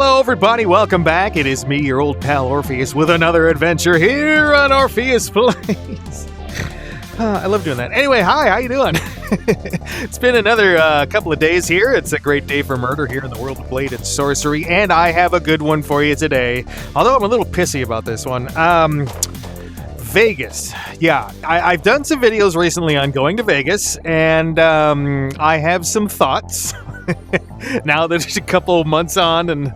Hello, everybody. Welcome back. It is me, your old pal Orpheus, with another adventure here on Orpheus Plays. I love doing that. Anyway, hi. How you doing? It's been another couple of days here. It's a great day for murder here in the world of Blade and Sorcery, and I have a good one for you today. Although I'm a little pissy about this one. Vegas. Yeah, I've done some videos recently on going to Vegas, and I have some thoughts now that it's a couple months on, and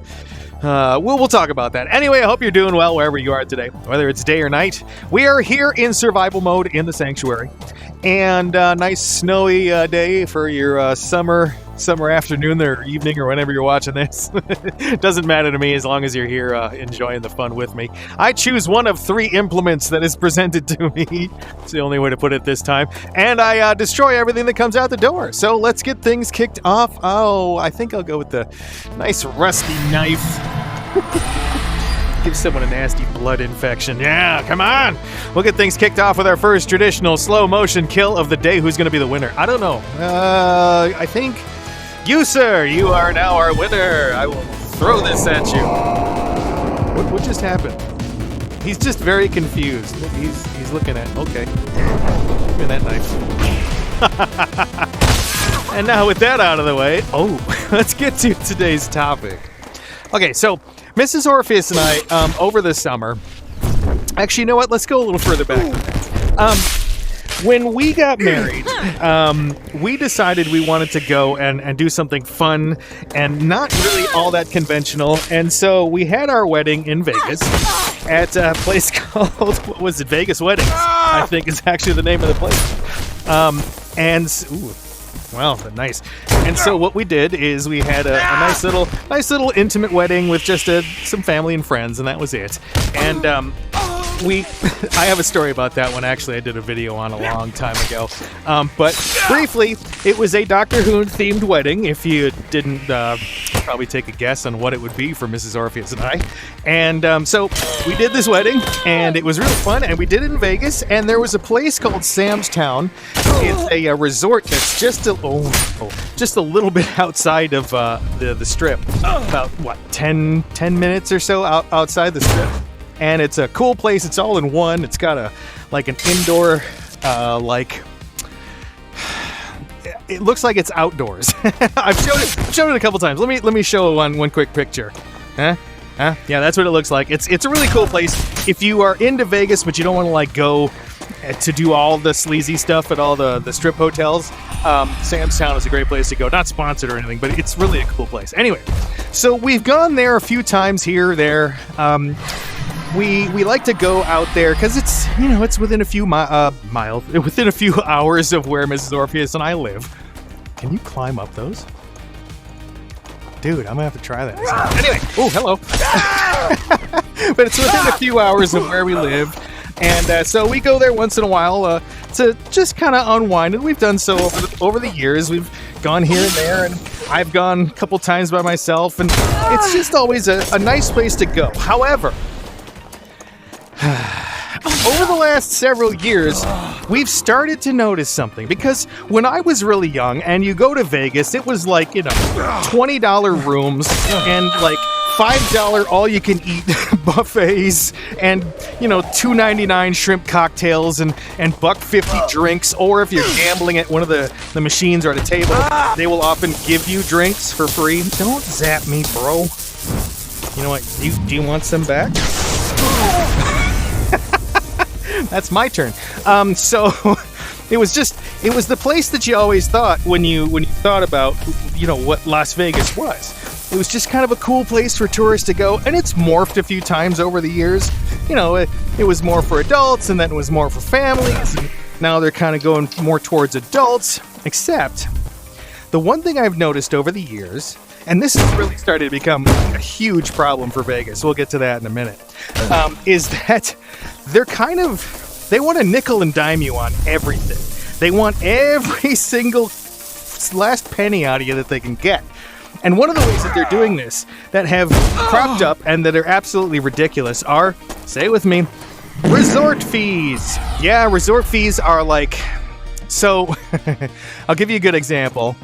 we'll talk about that. Anyway, I hope you're doing well wherever you are today, whether it's day or night. We are here in survival mode in the sanctuary, and a nice snowy day for your summer afternoon or evening or whenever you're watching this. Doesn't matter to me as long as you're here enjoying the fun with me. I choose one of 3 implements that is presented to me. It's the only way to put it this time. And I destroy everything that comes out the door. So let's get things kicked off. Oh, I think I'll go with the nice rusty knife. Give someone a nasty blood infection. Yeah, come on. We'll get things kicked off with our first traditional slow motion kill of the day. Who's going to be the winner? I don't know. I think you, sir. You are now our winner. I will throw this at you. What just happened? He's just very confused. He's looking at. Okay. Give me that knife. And now with that out of the way, let's get to today's topic. Okay, so Mrs. Orpheus and I, over the summer, actually, you know what? Let's go a little further back. When we got married, we decided we wanted to go and do something fun and not really all that conventional. And so we had our wedding in Vegas at a place called, what was it? Vegas Weddings, I think is actually the name of the place. Wow, nice. And so what we did is we had a nice little intimate wedding with just some family and friends, and that was it. And I have a story about that one. Actually, I did a video on a long time ago. But briefly, it was a Doctor Who themed wedding. If you didn't probably take a guess on what it would be for Mrs. Orpheus and I. And so we did this wedding, and it was really fun. And we did it in Vegas, and there was a place called Sam's Town. It's a resort that's just a little bit outside of the strip. About, 10 minutes or so outside the strip. And it's a cool place. It's all in one. It's got an indoor, it looks like it's outdoors. I've showed it a couple times. Let me show one quick picture. Huh? Yeah, that's what it looks like. It's a really cool place. If you are into Vegas, but you don't want to go to do all the sleazy stuff at all the strip hotels, Sam's Town is a great place to go. Not sponsored or anything, but it's really a cool place. Anyway, so we've gone there a few times here or there. We like to go out there because it's within a few within a few hours of where Mrs. Orpheus and I live. Can you climb up those? Dude, I'm gonna have to try that. Anyway, hello. But it's within a few hours of where we live, and so we go there once in a while to just kind of unwind. And we've done so over the years. We've gone here and there, and I've gone a couple times by myself, and it's just always a nice place to go. However, over the last several years, we've started to notice something, because when I was really young and you go to Vegas, it was like, $20 rooms and like $5 all-you-can-eat buffets and, $2.99 shrimp cocktails and $1.50 drinks. Or if you're gambling at one of the machines or at a table, they will often give you drinks for free. Don't zap me, bro. You know what? Do you want some back? That's my turn. So it was the place that you always thought when you thought about, what Las Vegas was. It was just kind of a cool place for tourists to go, and it's morphed a few times over the years. It was more for adults, and then it was more for families, and now they're kind of going more towards adults. Except, the one thing I've noticed over the years, and this has really started to become a huge problem for Vegas, we'll get to that in a minute, is that they want to nickel and dime you on everything. They want every single last penny out of you that they can get. And one of the ways that they're doing this that have cropped up and that are absolutely ridiculous are, say it with me, resort fees. Yeah, resort fees are like, so I'll give you a good example,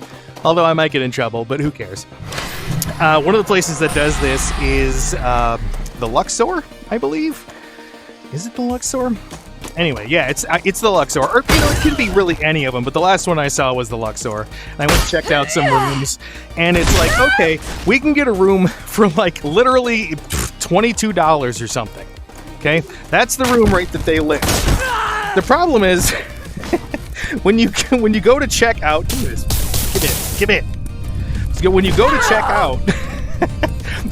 although I might get in trouble, but who cares? One of the places that does this is the Luxor, I believe. Is it the Luxor? Anyway, yeah, it's the Luxor. Or, it could be really any of them, but the last one I saw was the Luxor. And I went and checked out some rooms, and it's like, okay, we can get a room for like literally $22 or something. Okay? That's the room rate that they live. The problem is, when you go to check out, give it. So when you go to check out,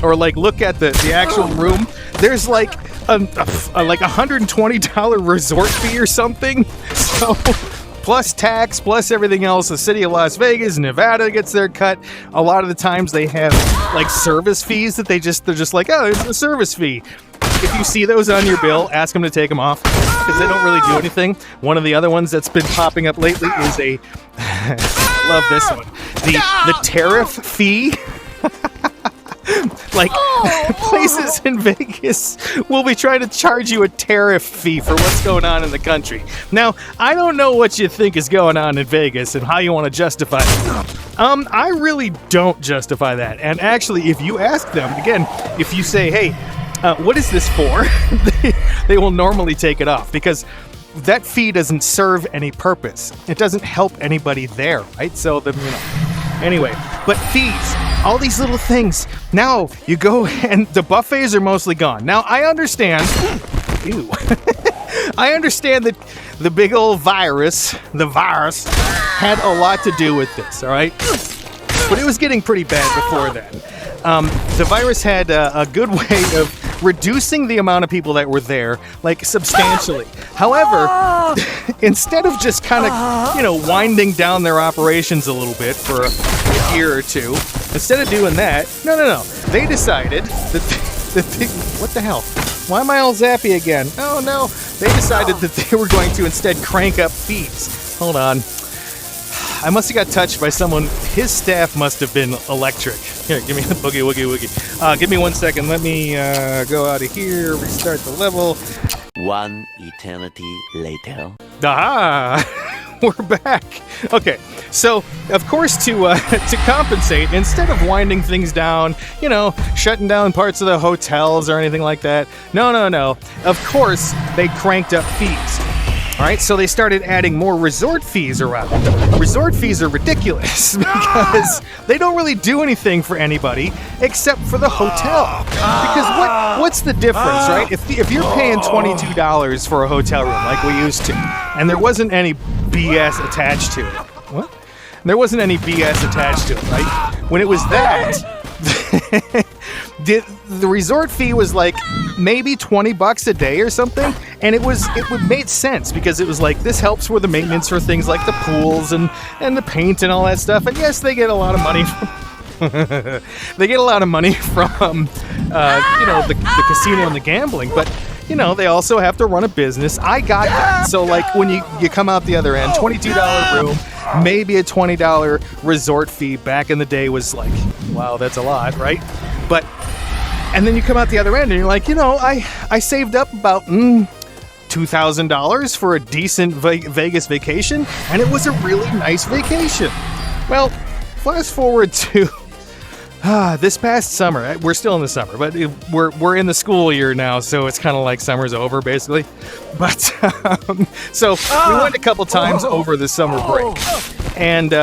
or like look at the actual room, there's like like $120 resort fee or something. So plus tax, plus everything else, the city of Las Vegas, Nevada gets their cut. A lot of the times they have like service fees that they're just like, oh, it's a service fee. If you see those on your bill, ask them to take them off because they don't really do anything. One of the other ones that's been popping up lately is a love this one. The tariff fee. Like, places in Vegas will be trying to charge you a tariff fee for what's going on in the country. Now, I don't know what you think is going on in Vegas and how you want to justify it. I really don't justify that. And actually, if you ask them, again, if you say, hey, what is this for? They will normally take it off because that fee doesn't serve any purpose. It doesn't help anybody there, right? So, anyway, but fees. All these little things. Now you go and the buffets are mostly gone. Now I understand. Ew. I understand that the big old virus, had a lot to do with this. All right, but it was getting pretty bad before then. The virus had a good way of reducing the amount of people that were there, like substantially. However, instead of just kind of, winding down their operations a little bit for a year or two, instead of doing that, no. They decided what the hell? Why am I all zappy again? Oh no. They decided that they were going to instead crank up fees. Hold on. I must have got touched by someone. His staff must have been electric. Here, give me the boogie woogie. Give me 1 second. Let me go out of here, restart the level. One eternity later. Aha! We're back. Okay, so of course to compensate, instead of winding things down, shutting down parts of the hotels or anything like that, no. Of course, they cranked up fees. All right, so they started adding more resort fees around. Resort fees are ridiculous because they don't really do anything for anybody except for the hotel. Because what's the difference, right? If you're paying $22 for a hotel room like we used to, and there wasn't any BS attached to it. What? There wasn't any BS attached to it, right? When it was that, the resort fee was like maybe $20 a day or something, and it made sense because it was like this helps with the maintenance for things like the pools and the paint and all that stuff. And yes, they get a lot of money from the casino and the gambling, but they also have to run a business. I got that. So like when you come out the other end, $22 room, maybe a $20 resort fee back in the day was like, wow, that's a lot, right? And then you come out the other end and you're like, I saved up about $2,000 for a decent Vegas vacation, and it was a really nice vacation. Well, fast forward to this past summer. We're still in the summer, but we're in the school year now, so it's kind of like summer's over, basically. But so we went a couple times over the summer break, and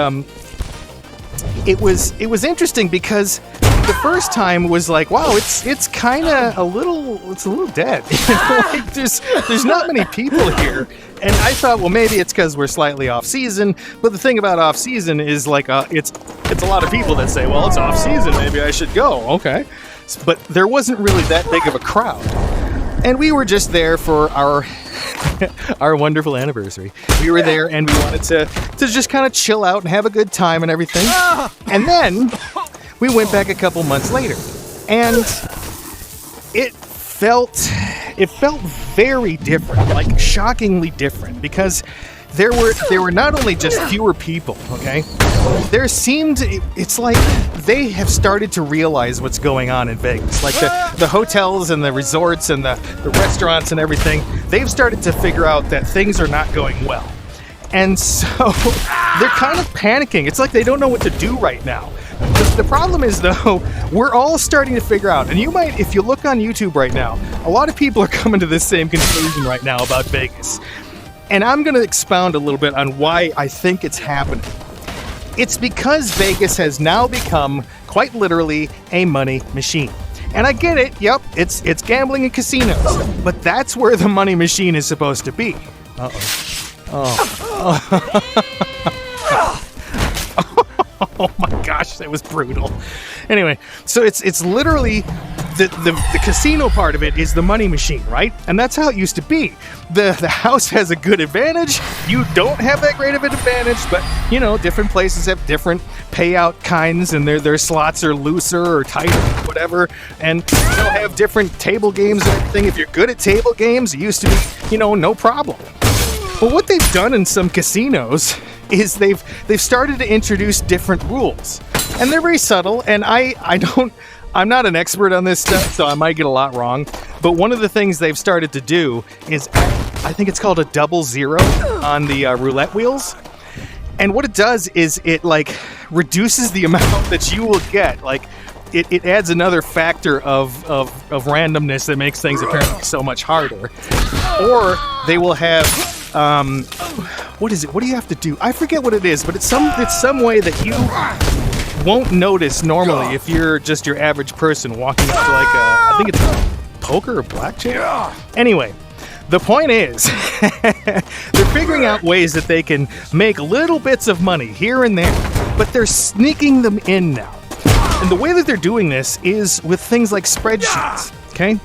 it was interesting because the first time was like, wow, it's kind of a little dead. Like there's not many people here. And I thought, well, maybe it's because we're slightly off season. But the thing about off season is like it's a lot of people that say, well, it's off season, maybe I should go. Okay, but there wasn't really that big of a crowd, and we were just there for our wonderful anniversary. We were there and we wanted to just kind of chill out and have a good time and everything. And then we went back a couple months later, and it felt very different, like shockingly different, because there were not only just fewer people, okay? It's like they have started to realize what's going on in Vegas. Like the hotels and the resorts and the restaurants and everything, they've started to figure out that things are not going well. And so they're kind of panicking. It's like they don't know what to do right now. The problem is, though, we're all starting to figure out, and you might, if you look on YouTube right now, a lot of people are coming to this same conclusion right now about Vegas. And I'm going to expound a little bit on why I think it's happening. It's because Vegas has now become, quite literally, a money machine. And I get it, yep, it's gambling and casinos, but that's where the money machine is supposed to be. Oh my gosh, that was brutal. Anyway, so it's literally the casino part of it is the money machine, right? And that's how it used to be. The house has a good advantage. You don't have that great of an advantage, but you know, different places have different payout kinds, and their slots are looser or tighter, whatever. And they'll have different table games and everything. If you're good at table games, it used to be, you know, no problem. But what they've done in some casinos is they've started to introduce different rules, and they're very subtle. And I'm not an expert on this stuff, so I might get a lot wrong. But one of the things they've started to do is, I think it's called a double zero on the roulette wheels. And what it does is it like reduces the amount that you will get. Like it adds another factor of randomness that makes things apparently so much harder. Or they will have what is it? What do you have to do? I forget what it is, but it's some way that you won't notice normally if you're just your average person walking up to like I think it's poker or blackjack. Anyway, the point is they're figuring out ways that they can make little bits of money here and there, but they're sneaking them in now. And the way that they're doing this is with things like spreadsheets, okay?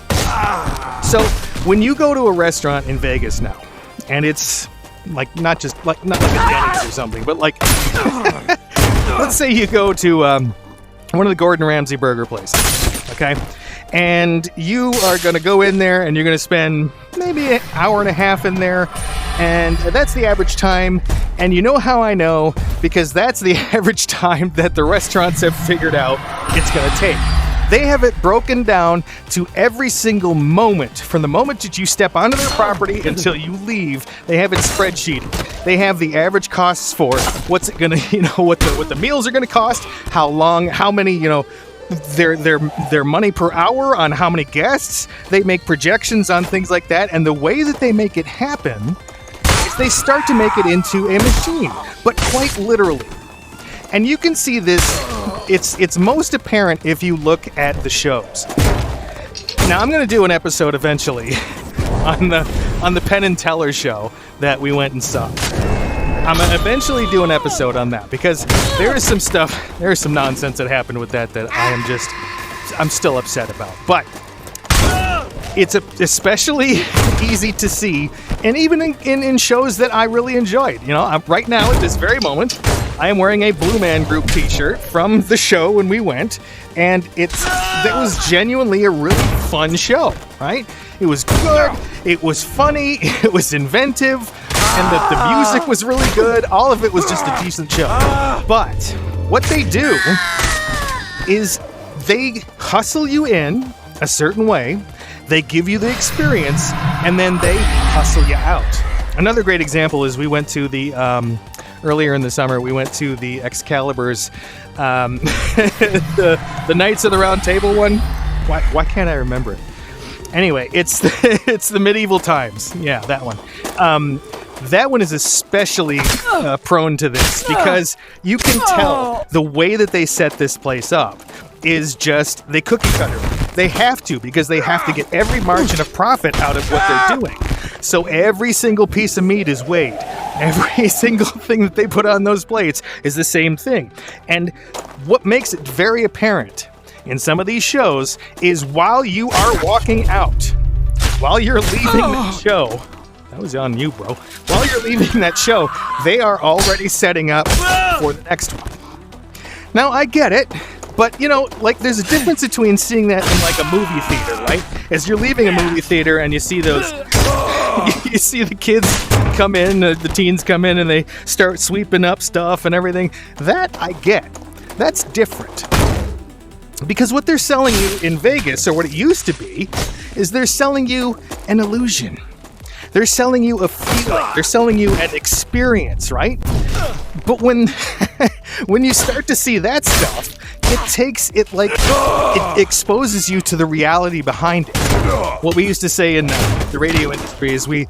So when you go to a restaurant in Vegas now, and it's like not like a Denny's or something, but like let's say you go to one of the Gordon Ramsay burger places, okay? And you are going to go in there and you're going to spend maybe an hour and a half in there, and that's the average time. And you know how I know? Because that's the average time that the restaurants have figured out it's going to take. They have it broken down to every single moment. From the moment that you step onto their property until you leave, they have it spreadsheeted. They have the average costs for what's it gonna, you know, what the meals are gonna cost, how long, how many, you know, their money per hour on how many guests. They make projections on things like that, and the way that they make it happen is they start to make it into a machine, but quite literally. And you can see this, it's most apparent if you look at the shows. Now I'm going to do an episode eventually on the Penn and Teller show that we went and saw. I'm going to eventually do an episode on that, because there is some nonsense that happened with that I'm still upset about. But it's especially easy to see, and even in shows that I really enjoyed. You know, right now at this very moment, I am wearing a Blue Man Group t-shirt from the show when we went, and that was genuinely a really fun show, right? It was good, it was funny, it was inventive, and the music was really good. All of it was just a decent show. But what they do is they hustle you in a certain way, they give you the experience, and then they hustle you out. Another great example is we went to the earlier in the summer, we went to the Excalibur's, the Knights of the Round Table one. Why can't I remember it? Anyway, it's the medieval times. Yeah, that one. That one is especially prone to this, because you can tell the way that they set this place up is just, they cookie cutter. They have to, because they have to get every margin of profit out of what they're doing. So every single piece of meat is weighed. Every single thing that they put on those plates is the same thing. And what makes it very apparent in some of these shows is while you are walking out, while you're leaving the show, that was on you, bro. While you're leaving that show, they are already setting up for the next one. Now, I get it. But, you know, like, there's a difference between seeing that in, like, a movie theater, right? As you're leaving a movie theater and you see those, you see the kids come in, the teens come in, and they start sweeping up stuff and everything. That I get. That's different. Because what they're selling you in Vegas, or what it used to be, is they're selling you an illusion. They're selling you a feeling. They're selling you an experience, right? But when when you start to see that stuff, it exposes you to the reality behind it. What we used to say in the radio industry is we're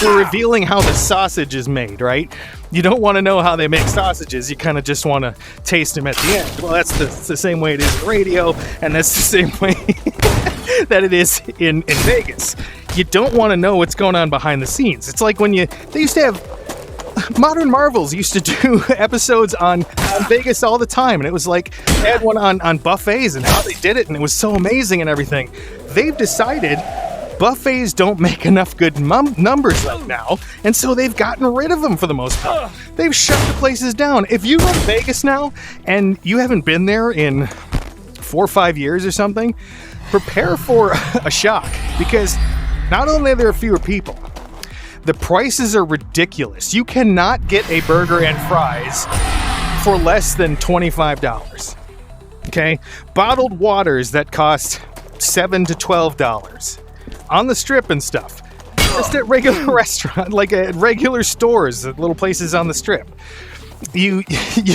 revealing how the sausage is made, right? You don't want to know how they make sausages. You kind of just want to taste them at the end. Well, that's the same way it is in radio, and that's the same way that it is in Vegas. You don't want to know what's going on behind the scenes. It's like when they used to have Modern Marvels used to do episodes on Vegas all the time, and it was like they had one on buffets and how they did it, and it was so amazing and everything. They've decided buffets don't make enough good numbers right now, and so they've gotten rid of them for the most part. They've shut the places down. If you go to Vegas now and you haven't been there in 4 or 5 years or something, prepare for a shock, because not only are there fewer people, the prices are ridiculous. You cannot get a burger and fries for less than $25. Okay? Bottled waters that cost $7 to $12 on the strip and stuff. Just at regular restaurant, like at regular stores, at little places on the strip. You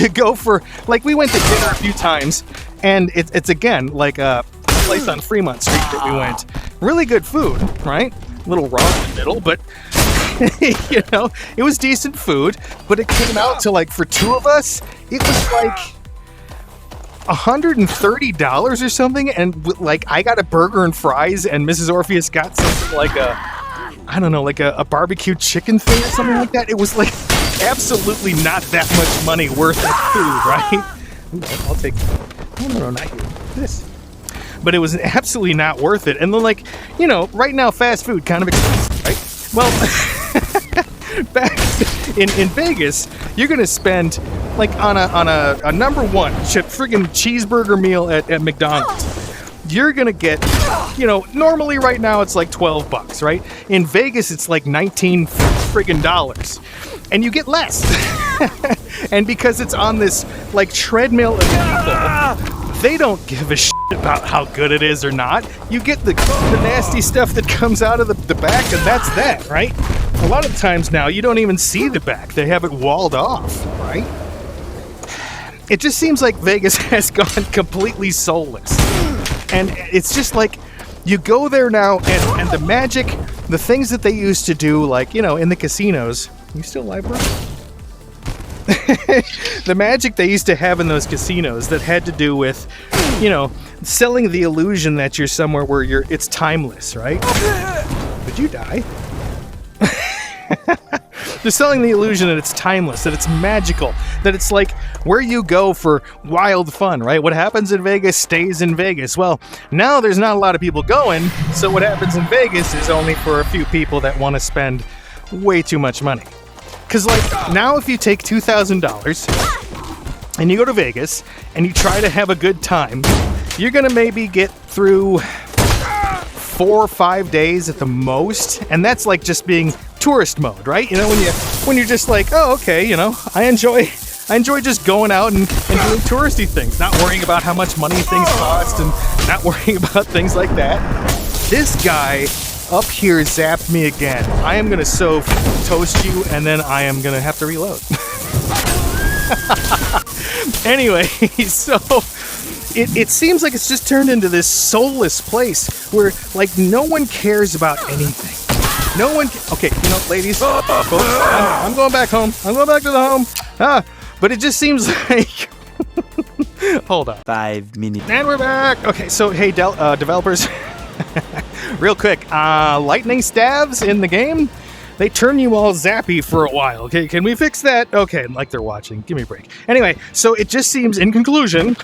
go for, like, we went to dinner a few times, and it's again like a place on Fremont Street that we went. Really good food, right? A little raw in the middle, but you know, it was decent food. But it came out to, like, for two of us, it was like $130 or something, and like I got a burger and fries, and Mrs. Orpheus got something like a barbecue chicken thing or something like that. It was like absolutely not that much money worth of food, right? Ooh, I'll take. No, not you. This. But it was absolutely not worth it. And then, like, you know, right now fast food kind of expensive, right? Well, back in Vegas, you're gonna spend like on a number one friggin' cheeseburger meal at McDonald's. You're gonna get, you know, normally right now it's like $12, right? In Vegas it's like $19 friggin', and you get less. And because it's on this like treadmill of people, they don't give a shit about how good it is or not. You get the nasty stuff that comes out of the back, and that's that, right? A lot of times now you don't even see the back. They have it walled off, right? It just seems like Vegas has gone completely soulless. And it's just like, you go there now, and the magic, the things that they used to do, like, you know, in the casinos. You still live, bro? The magic they used to have in those casinos that had to do with, you know, selling the illusion that you're somewhere where it's timeless, right? Did you die? They're selling the illusion that it's timeless, that it's magical, that it's like where you go for wild fun, right? What happens in Vegas stays in Vegas. Well, now there's not a lot of people going, so what happens in Vegas is only for a few people that want to spend way too much money. Because, like, now if you take $2,000 and you go to Vegas and you try to have a good time, you're going to maybe get through 4 or 5 days at the most, and that's like just being tourist mode, right? You know, when you're just like, oh, okay, you know, I enjoy just going out and doing touristy things, not worrying about how much money things cost and not worrying about things like that. This guy up here zapped me again. I am gonna toast you, and then I am gonna have to reload. Anyway, so it seems like it's just turned into this soulless place where, like, no one cares about anything. No one. Okay, you know, ladies, folks, I'm going back home. I'm going back to the home. But it just seems like. Hold on. 5 minutes. And we're back. Okay, so hey, developers. Real quick, lightning stabs in the game, they turn you all zappy for a while. Okay, can we fix that? Okay, like they're watching. Give me a break. Anyway, so it just seems, in conclusion,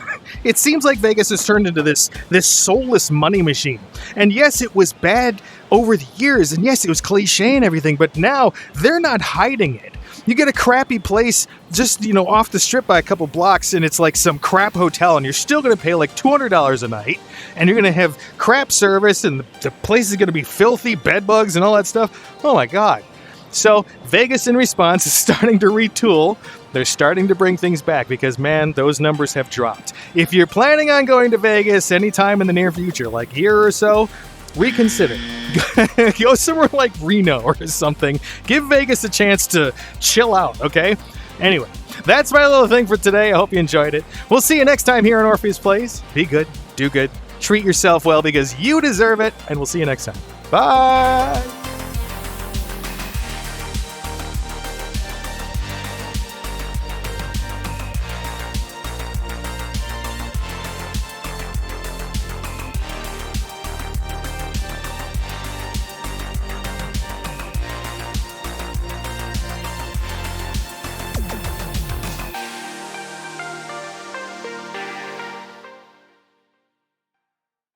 it seems like Vegas has turned into this soulless money machine. And yes, it was bad over the years, and yes, it was cliche and everything, but now they're not hiding it. You get a crappy place just, you know, off the strip by a couple blocks, and it's like some crap hotel, and you're still going to pay like $200 a night, and you're going to have crap service, and the place is going to be filthy, bed bugs, and all that stuff. Oh my God. So Vegas, in response, is starting to retool. They're starting to bring things back because, man, those numbers have dropped. If you're planning on going to Vegas anytime in the near future, like a year or so, reconsider. Go somewhere like Reno or something. Give Vegas a chance to chill out, okay? Anyway, that's my little thing for today. I hope you enjoyed it. We'll see you next time here on Orpheus Plays. Be good, do good, treat yourself well because you deserve it, and we'll see you next time. Bye!